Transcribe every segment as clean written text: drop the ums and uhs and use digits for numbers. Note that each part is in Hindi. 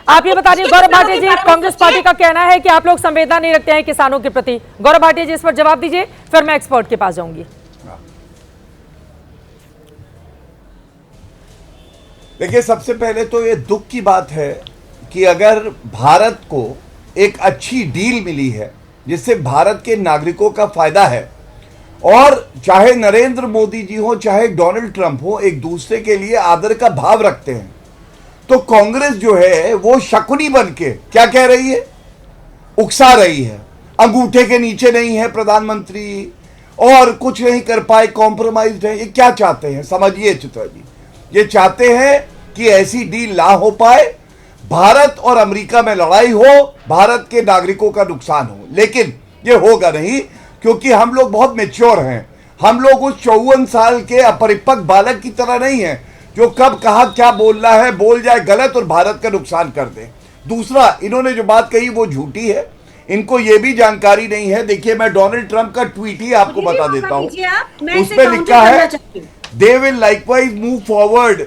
आप ये बता दीजिए, गौरव भाटिया जी, कांग्रेस पार्टी का कहना है कि आप लोग संवेदना नहीं रखते हैं किसानों के प्रति। गौरव भाटिया जी, इस पर जवाब दीजिए, फिर मैं एक्सपर्ट के पास जाऊंगी। देखिए, सबसे पहले तो ये दुख की बात है कि अगर भारत को एक अच्छी डील मिली है जिससे भारत के नागरिकों का फायदा है, और चाहे नरेंद्र मोदी जी हो चाहे डोनाल्ड ट्रंप हो, एक दूसरे के लिए आदर का भाव रखते हैं, तो कांग्रेस जो है वो शकुनी बन के क्या कह रही है, उकसा रही है। अंगूठे के नीचे नहीं है प्रधानमंत्री और कुछ नहीं कर पाए, कॉम्प्रोमाइज है। ये क्या चाहते हैं समझिए चित्रा जी, ये चाहते हैं कि ऐसी डील ना हो पाए, भारत और अमेरिका में लड़ाई हो, भारत के नागरिकों का नुकसान हो। लेकिन ये होगा नहीं, क्योंकि हम लोग बहुत मैच्योर हैं। हम लोग उस 54 साल के अपरिपक्व बालक की तरह नहीं है जो कब कहा क्या बोलना है बोल जाए गलत और भारत का नुकसान कर दे। दूसरा, इन्होंने जो बात कही वो झूठी है, इनको ये भी जानकारी नहीं है। देखिए, मैं डोनाल्ड ट्रंप का ट्वीट ही आपको बता देता हूं, उसमें लिखा है they will likewise move forward.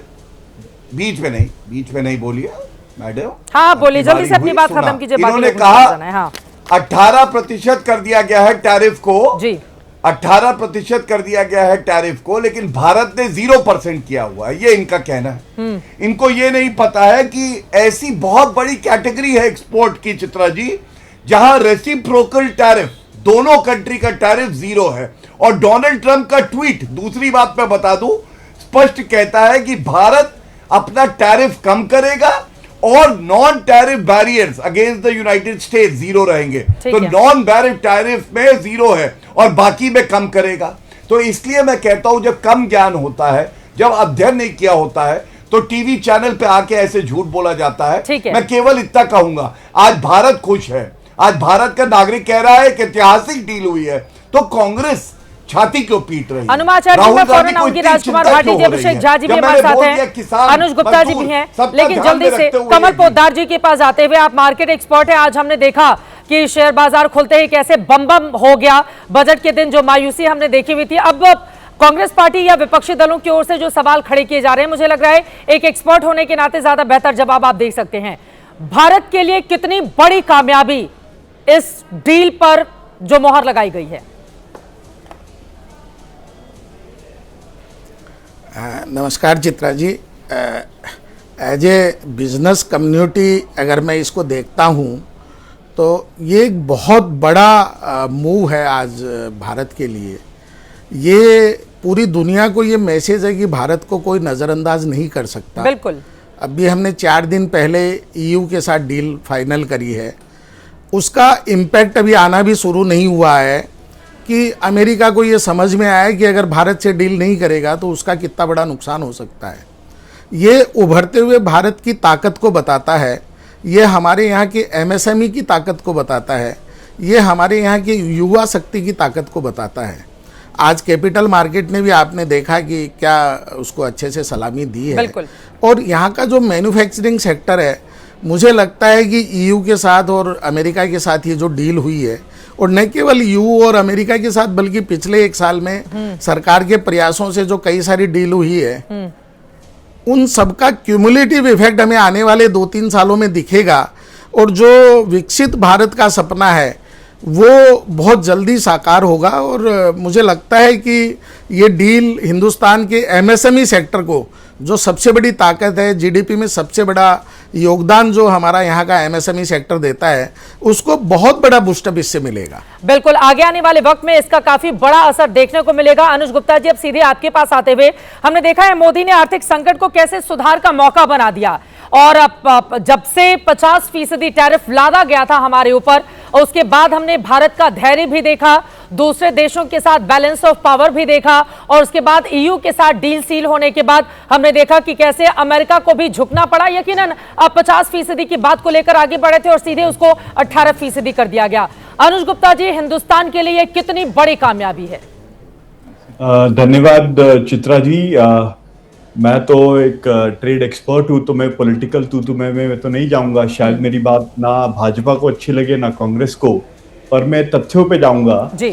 बीच में नहीं बोलिए मैडम। हाँ बोलिए, जल्दी से अपनी बात खत्म कीजिए। इन्होंने कहा 18% कर दिया गया है टैरिफ को जी, 18% कर दिया गया है टैरिफ को, लेकिन भारत ने 0% किया हुआ है, ये इनका कहना है। इनको ये नहीं पता है कि ऐसी बहुत बड़ी कैटेगरी है एक्सपोर्ट की चित्रा जी, जहां रेसिप्रोकल टैरिफ, दोनों कंट्री का टैरिफ 0 है। और डोनाल्ड ट्रंप का ट्वीट, दूसरी बात मैं बता दूं, स्पष्ट कहता है कि भारत अपना टैरिफ कम करेगा और non tariff barriers against the United states 0 रहेंगे। तो नॉन बैरिफ टैरिफ में 0 है और बाकी में कम करेगा। तो इसलिए मैं कहता हूं, जब कम ज्ञान होता है, जब अध्ययन नहीं किया होता है, तो टीवी चैनल पे आके ऐसे झूठ बोला जाता है। मैं केवल इतना कहूंगा, आज भारत खुश है, आज भारत का नागरिक कह रहा है कि ऐतिहासिक डील हुई है, तो कांग्रेस छाती क्यों पीट रही है? अनुमाचार्य जी, मैं फौरन आऊंगी। राजकुमार भाटी जी, अभिषेक झा जी भी हमारे साथ हैं, अनुज गुप्ता जी भी हैं, लेकिन जल्दी से कमल पोद्दार जी के पास आते हुए, आप मार्केट एक्सपर्ट हैं। आज हमने देखा कि शेयर बाजार खुलते ही कैसे बम बम हो गया, बजट के दिन जो मायूसी हमने देखी हुई थी। अब कांग्रेस पार्टी या विपक्षी दलों की ओर से जो सवाल खड़े किए जा रहे हैं, मुझे लग रहा है एक एक्सपर्ट होने के नाते ज्यादा बेहतर जवाब आप देख सकते हैं। भारत के लिए कितनी बड़ी कामयाबी इस डील पर जो मोहर लगाई गई है? नमस्कार Chitra ji. As a business community अगर मैं इसको देखता हूँ तो ये एक बहुत बड़ा मूव है आज भारत के लिए। ये पूरी दुनिया को ये मैसेज है कि भारत को कोई नज़रअंदाज नहीं कर सकता। बिल्कुल। अभी हमने 4 दिन पहले ईयू के साथ डील फाइनल करी है, उसका इम्पैक्ट अभी आना भी शुरू नहीं हुआ है कि अमेरिका को ये समझ में आया कि अगर भारत से डील नहीं करेगा तो उसका कितना बड़ा नुकसान हो सकता है। ये उभरते हुए भारत की ताकत को बताता है, ये हमारे यहाँ के एमएसएमई की ताकत को बताता है, ये हमारे यहाँ के युवा शक्ति की ताकत को बताता है। आज कैपिटल मार्केट ने भी आपने देखा कि क्या उसको अच्छे से सलामी दी है। और यहाँ का जो मैन्युफैक्चरिंग सेक्टर है, मुझे लगता है कि ईयू के साथ और अमेरिका के साथ ये जो डील हुई है, और न केवल ईयू और अमेरिका के साथ बल्कि पिछले 1 साल में सरकार के प्रयासों से जो कई सारी डील हुई है, उन सबका क्यूमुलेटिव इफेक्ट हमें आने वाले 2-3 सालों में दिखेगा। और जो विकसित भारत का सपना है वो बहुत जल्दी साकार होगा। और मुझे लगता है कि ये डील हिंदुस्तान के एमएसएमई सेक्टर को, जो सबसे बड़ी ताकत है, जीडीपी में सबसे बड़ा योगदान जो हमारा यहाँ का एमएसएमई सेक्टर देता है, उसको बहुत बड़ा बूस्टअप इससे मिलेगा। बिल्कुल, आगे आने वाले वक्त में इसका काफी बड़ा असर देखने को मिलेगा। अनुज गुप्ता जी, अब सीधे आपके पास आते हुए, हमने देखा है मोदी ने आर्थिक संकट को कैसे सुधार का मौका बना दिया, और जब से 50% टैरिफ लादा गया था हमारे ऊपर, और उसके बाद हमने भारत का धैर्य भी देखा, दूसरे देशों के साथ बैलेंस ऑफ पावर भी देखा, और उसके बाद ईयू के साथ डील सील होने के बाद हमने देखा कि कैसे अमेरिका को भी झुकना पड़ा। यकीनन आप 50% की बात को लेकर आगे बढ़े थे और सीधे उसको 18% कर दिया गया। अनुज गुप्ता जी, हिंदुस्तान के लिए कितनी बड़ी कामयाबी है? धन्यवाद चित्रा जी। मैं तो एक ट्रेड एक्सपर्ट हूँ, तो मैं पॉलिटिकल तू मैं तो नहीं जाऊंगा। शायद मेरी बात ना भाजपा को अच्छी लगे ना कांग्रेस को, पर मैं तथ्यों पे जाऊंगा जी।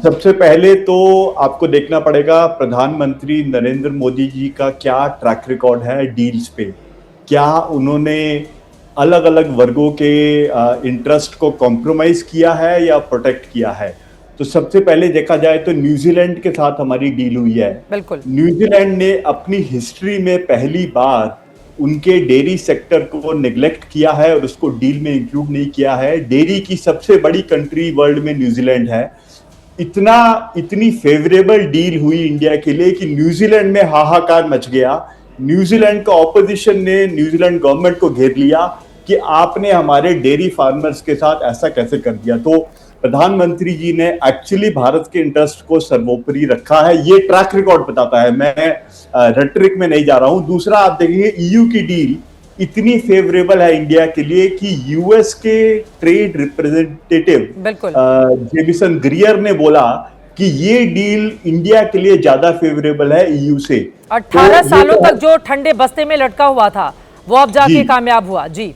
सबसे पहले तो आपको देखना पड़ेगा प्रधानमंत्री नरेंद्र मोदी जी का क्या ट्रैक रिकॉर्ड है डील्स पे। क्या उन्होंने अलग अलग वर्गों के इंटरेस्ट को कॉम्प्रोमाइज किया है या प्रोटेक्ट किया है। तो सबसे पहले देखा जाए तो न्यूजीलैंड के साथ हमारी डील हुई है। बिल्कुल। न्यूजीलैंड ने अपनी हिस्ट्री में पहली बार उनके डेयरी सेक्टर को नेग्लेक्ट किया है और उसको डील में इंक्लूड नहीं किया है। डेयरी की सबसे बड़ी कंट्री वर्ल्ड में न्यूजीलैंड है। इतनी फेवरेबल डील हुई इंडिया के लिए कि न्यूजीलैंड में हाहाकार मच गया। न्यूजीलैंड का ऑपोजिशन ने न्यूजीलैंड गवर्नमेंट को घेर लिया कि आपने हमारे डेयरी फार्मर्स के साथ ऐसा कैसे कर दिया। तो प्रधानमंत्री जी ने एक्चुअली भारत के इंटरेस्ट को सर्वोपरि रखा है, ये ट्रैक रिकॉर्ड बताता है। मैं रेटरिक में नहीं जा रहा हूं। दूसरा, आप देखिए ईयू की डील इतनी फेवरेबल है इंडिया के लिए कि यूएस के ट्रेड रिप्रेजेंटेटिव जेमिसन ग्रियर ने बोला कि ये डील इंडिया के लिए ज्यादा फेवरेबल है ईयू से। 18 सालों तक जो ठंडे बस्ते में लटका हुआ था वो अब जाके कामयाब हुआ। जी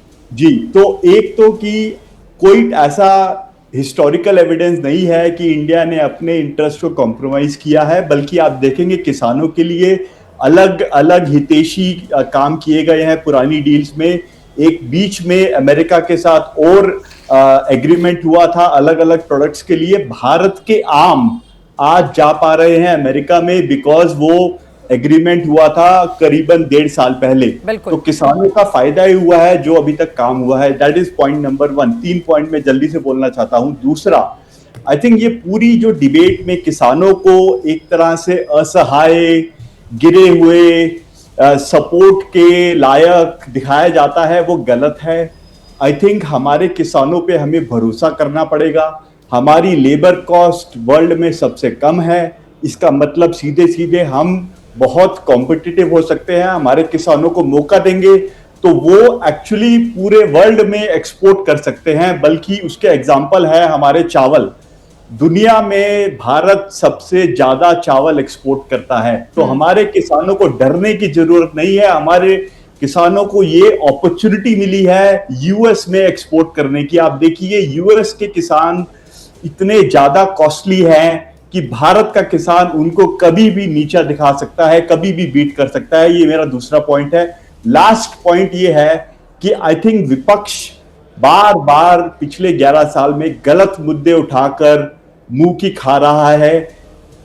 तो एक तो कि कोई ऐसा हिस्टोरिकल एविडेंस नहीं है कि इंडिया ने अपने इंटरेस्ट को कॉम्प्रोमाइज किया है, बल्कि आप देखेंगे किसानों के लिए अलग अलग हितैषी काम किए गए हैं पुरानी डील्स में। एक बीच में अमेरिका के साथ और एग्रीमेंट हुआ था अलग अलग प्रोडक्ट्स के लिए। भारत के आम आज जा पा रहे हैं अमेरिका में बिकॉज वो एग्रीमेंट हुआ था करीबन 1.5 साल पहले। तो किसानों का फायदा ही हुआ है जो अभी तक काम हुआ है। That is point number 1। 3 point में जल्दी से बोलना चाहता हूं। दूसरा, आई थिंक ये पूरी जो डिबेट में किसानों को एक तरह से असहाय, गिरे हुए, सपोर्ट के लायक दिखाया जाता है, वो गलत है। आई थिंक हमारे किसानों पे हमें भरोसा करना पड़ेगा। हमारी लेबर कॉस्ट वर्ल्ड में सबसे कम है। इसका मतलब सीधे सीधे हम बहुत कॉम्पिटिटिव हो सकते हैं। हमारे किसानों को मौका देंगे तो वो एक्चुअली पूरे वर्ल्ड में एक्सपोर्ट कर सकते हैं। बल्कि उसके एग्जाम्पल है हमारे चावल। दुनिया में भारत सबसे ज्यादा चावल एक्सपोर्ट करता है। तो हमारे किसानों को डरने की जरूरत नहीं है। हमारे किसानों को ये अपॉर्चुनिटी मिली है यूएस में एक्सपोर्ट करने की। आप देखिए यूएस के किसान इतने ज्यादा कॉस्टली हैं कि भारत का किसान उनको कभी भी नीचा दिखा सकता है, कभी भी बीट कर सकता है। ये मेरा दूसरा पॉइंट है। लास्ट पॉइंट ये है कि आई थिंक विपक्ष बार बार पिछले 11 साल में गलत मुद्दे उठाकर मुंह की खा रहा है।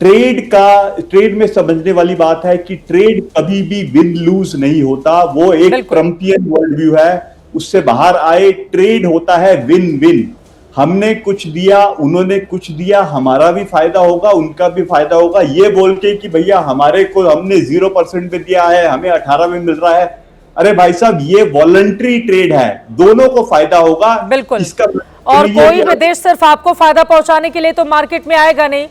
ट्रेड में समझने वाली बात है कि ट्रेड कभी भी विन लूज नहीं होता। वो एक ट्रम्पियन वर्ल्ड व्यू है, उससे बाहर आए। ट्रेड होता है विन विन। हमने कुछ दिया, उन्होंने कुछ दिया, हमारा भी फायदा होगा, उनका भी फायदा होगा। ये बोल के कि भैया हमारे को हमने 0% में दिया है, हमें 18 में मिल रहा है। अरे भाई साहब, ये वॉलंटरी ट्रेड है, दोनों को फायदा होगा। बिल्कुल। इसका और कोई भी देश सिर्फ आपको फायदा पहुंचाने के लिए तो मार्केट में आएगा नहीं।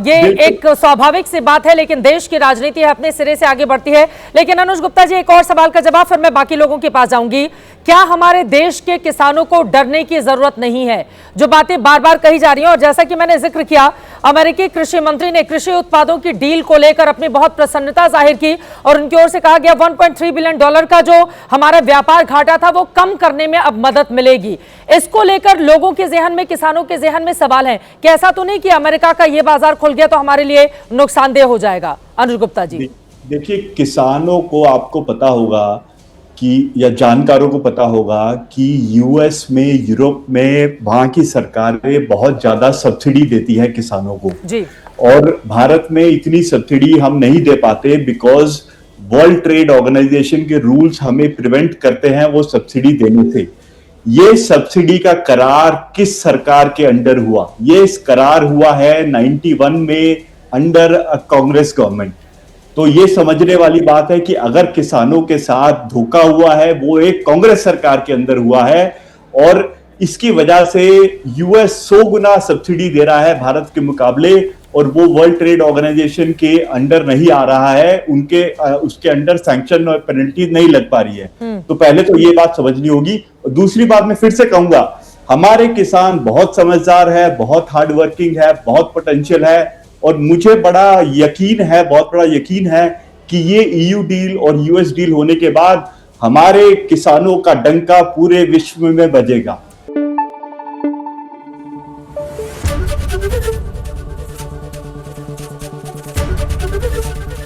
ये एक स्वाभाविक सी बात है, लेकिन देश की राजनीति अपने सिरे से आगे बढ़ती है। लेकिन अनुज गुप्ता जी, एक और सवाल का जवाब, फिर मैं बाकी लोगों के पास जाऊंगी। क्या हमारे देश के किसानों को डरने की जरूरत नहीं है? जो बातें बार बार कही जा रही हैं, और जैसा कि मैंने जिक्र किया, अमेरिकी कृषि मंत्री ने कृषि उत्पादों की डील को लेकर अपनी बहुत प्रसन्नता जाहिर की और उनकी ओर से कहा गया $1.3 बिलियन का जो हमारा व्यापार घाटा था वो कम करने में अब मदद मिलेगी। इसको लेकर लोगों के जहन में, किसानों के जहन में सवाल है कि ऐसा तो नहीं कि अमेरिका का ये बाजार खुल गया तो हमारे लिए नुकसानदेह हो जाएगा? अनुज गुप्ता जी, देखिए, किसानों को आपको पता होगा कि, या जानकारों को पता होगा कि यूएस में, यूरोप में वहां की सरकारें बहुत ज्यादा सब्सिडी देती है किसानों को जी। और भारत में इतनी सब्सिडी हम नहीं दे पाते बिकॉज वर्ल्ड ट्रेड ऑर्गेनाइजेशन के रूल्स हमें प्रिवेंट करते हैं वो सब्सिडी देने से। ये सब्सिडी का करार किस सरकार के अंडर हुआ? ये करार हुआ है 91 में अंडर कांग्रेस गवर्नमेंट। तो ये समझने वाली बात है कि अगर किसानों के साथ धोखा हुआ है वो एक कांग्रेस सरकार के अंदर हुआ है, और इसकी वजह से यूएस 100 गुना सब्सिडी दे रहा है भारत के मुकाबले, और वो वर्ल्ड ट्रेड ऑर्गेनाइजेशन के अंडर नहीं आ रहा है। उसके अंडर सैंक्शन और पेनल्टी नहीं लग पा रही है। तो पहले तो ये बात समझनी होगी। दूसरी बात मैं फिर से कहूंगा, हमारे किसान बहुत समझदार है, बहुत हार्ड वर्किंग है, बहुत पोटेंशियल है, और मुझे बड़ा यकीन है, बहुत बड़ा यकीन है कि ये ईयू डील और यूएस डील होने के बाद हमारे किसानों का डंका पूरे विश्व में बजेगा।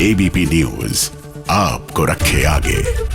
एबीपी न्यूज आपको रखे आगे।